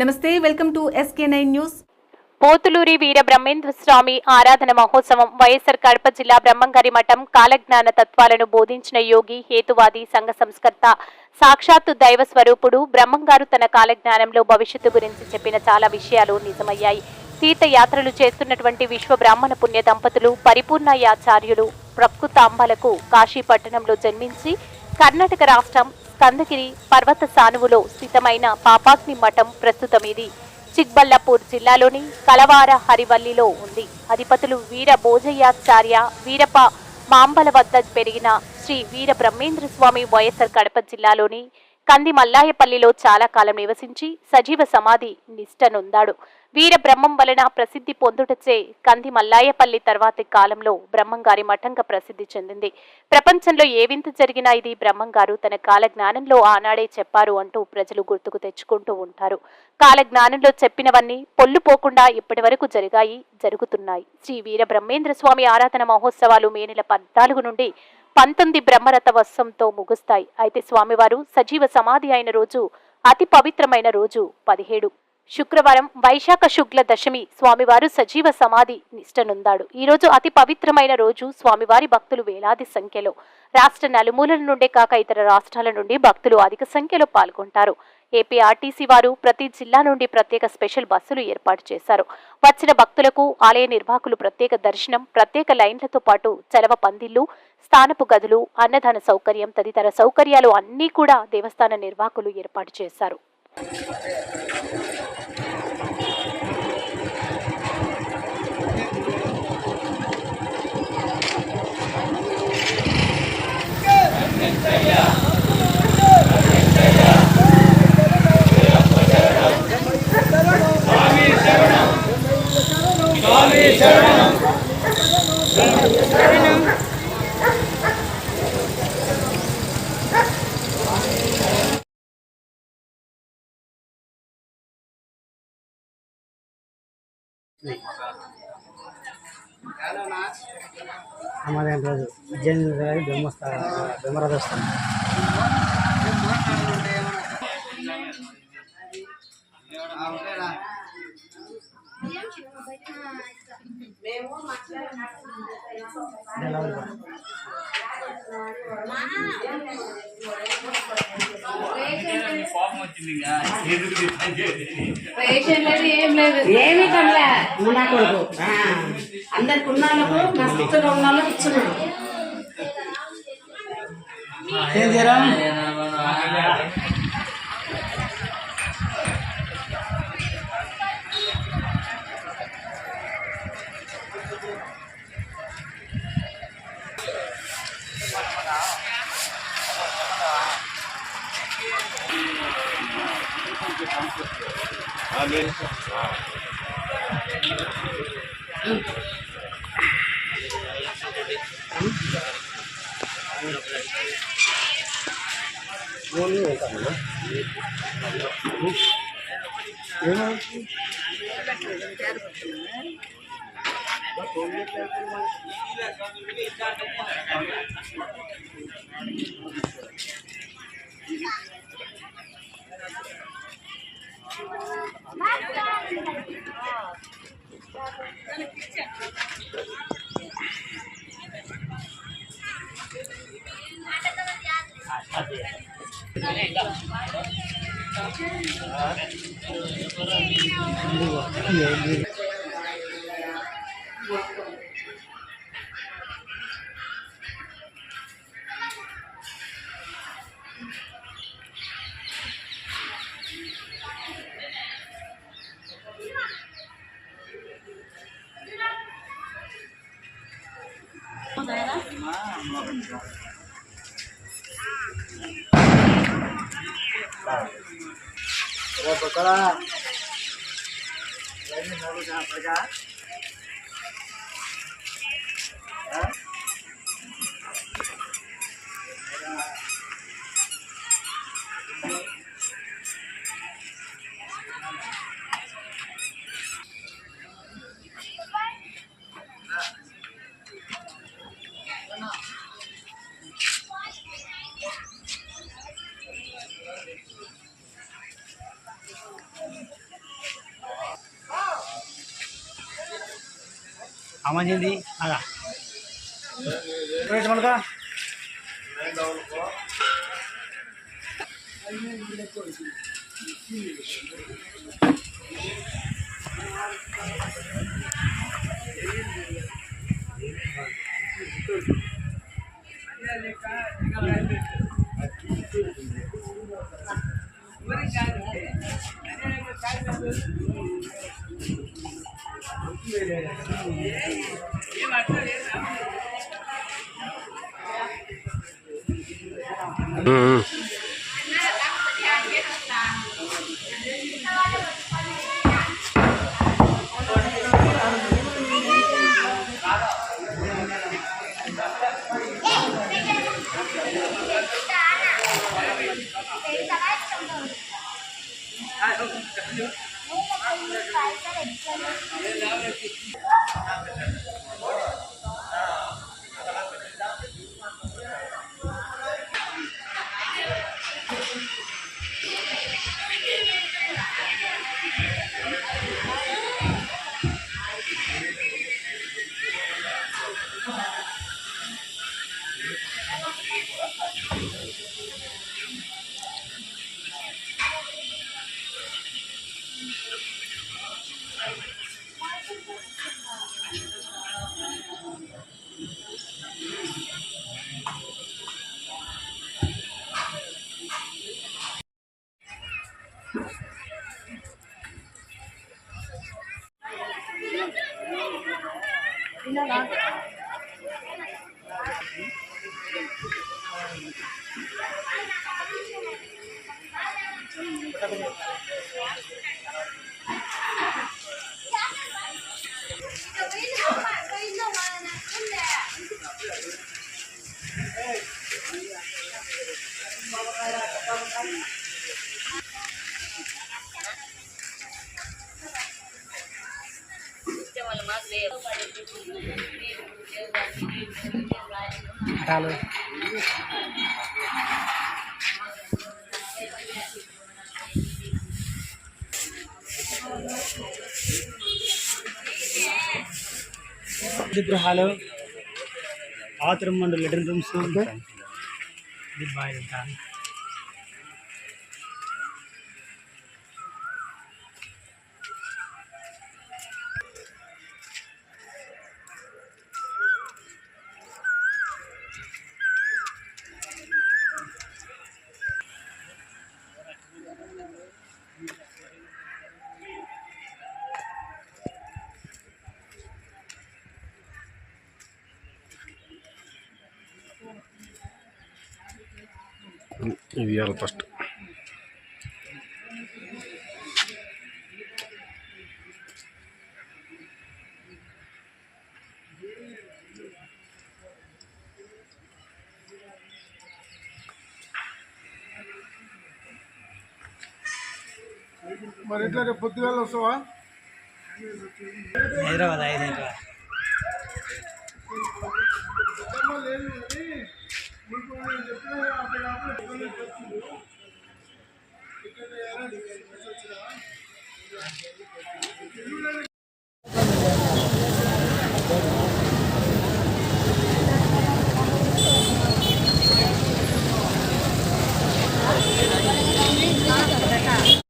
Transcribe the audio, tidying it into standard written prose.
నమస్తే, welcome to SK9 news. Pothuluri Veera Brahmendra Swamy ఆరాధన మహోత్సవం. వైఎస్ఆర్ కడప జిల్లా బ్రహ్మంగారి మఠం కాలజ్ఞాన తత్వాలను బోధించిన యోగి, హేతువాది, సంఘ సంస్కర్త, సాక్షాత్తు దైవ స్వరూపుడు బ్రహ్మంగారు తన కాలజ్ఞానంలో భవిష్యత్తు గురించి చెప్పిన చాలా విషయాలు నిజమయ్యాయి. తీర్థయాత్రలు చేస్తున్నటువంటి విశ్వ బ్రాహ్మణ పుణ్య దంపతులు పరిపూర్ణయాచార్యులు ప్రకృతాంబలకు కాశీ పట్టణంలో జన్మించి కర్ణాటక రాష్ట్రం స్కందగిరి పర్వత సానువులో స్థితమైన పాపాగ్ని మఠం ప్రస్తుతం ఇది చిక్బల్లాపూర్ జిల్లాలోని కలవార హరివల్లిలో ఉంది. అధిపతులు వీర భోజయాచార్య వీరప్ప మాంబల వద్ద పెరిగిన శ్రీ వీర బ్రహ్మేంద్ర స్వామి వైఎస్ఆర్ కడప జిల్లాలోని కంది మల్లాయపల్లిలో చాలా కాలం నివసించి సజీవ సమాధి నిష్టనుందాడు. వీర బ్రహ్మం వలన ప్రసిద్ధి పొందుటచే కంది మల్లాయపల్లి తర్వాతి కాలంలో బ్రహ్మంగారి మఠంగా ప్రసిద్ధి చెందింది. ప్రపంచంలో ఏ వింత జరిగినా ఇది బ్రహ్మంగారు తన కాల జ్ఞానంలో ఆనాడే చెప్పారు అంటూ ప్రజలు గుర్తుకు తెచ్చుకుంటూ ఉంటారు. కాల జ్ఞానంలో చెప్పినవన్నీ పొల్లు పోకుండా ఇప్పటి వరకు జరుగుతున్నాయి. శ్రీ వీర బ్రహ్మేంద్ర స్వామి ఆరాధన మహోత్సవాలు మే నెల 14 నుండి 19 బ్రహ్మరథోత్సవంతో ముగుస్తాయి. అయితే స్వామివారు సజీవ సమాధి అయిన రోజు అతి పవిత్రమైన రోజు 17 శుక్రవారం వైశాఖ శుక్ల దశమి స్వామివారు సజీవ సమాధి నిష్టనుందాడు. ఈ రోజు అతి పవిత్రమైన రోజు. స్వామివారి భక్తులు వేలాది సంఖ్యలో రాష్ట్ర నలుమూలల నుండే కాక ఇతర రాష్ట్రాల నుండి భక్తులు అధిక సంఖ్యలో పాల్గొంటారు. ఏపీఆర్టీసీ వారు ప్రతి జిల్లా నుండి ప్రత్యేక స్పెషల్ బస్సులు ఏర్పాటు చేశారు. వచ్చిన భక్తులకు ఆలయ నిర్వాహకులు ప్రత్యేక దర్శనం, ప్రత్యేక లైన్లతో పాటు చలవ పందిళ్లు, స్థానపు గదులు, అన్నదాన సౌకర్యం తదితర సౌకర్యాలు అన్నీ కూడా దేవస్థాన నిర్వాహకులు ఏర్పాటు చేశారు. हमारे रोज ब्रह्मरथोत्सव ఏమి కనలే నా కొడుకు అందరికి ఉన్న వాళ్ళకు నష్టంగా ఉన్న వాళ్ళకి ఇచ్చున్నాడు. మంచిది అలా మనకా హలో గృహాలు బాత్రూమ్ అండ్ లెట్రిన్ రూమ్స్ ఇది బాగా ఇది ఫస్ట్ మరి ఎట్లా రేపు పొద్దుగాల వస్తావా? హైదరాబాద్ 5 లేదు కానీ మీకు నేను చెప్పిన అక్కడ వచ్చింది ఇక్కడ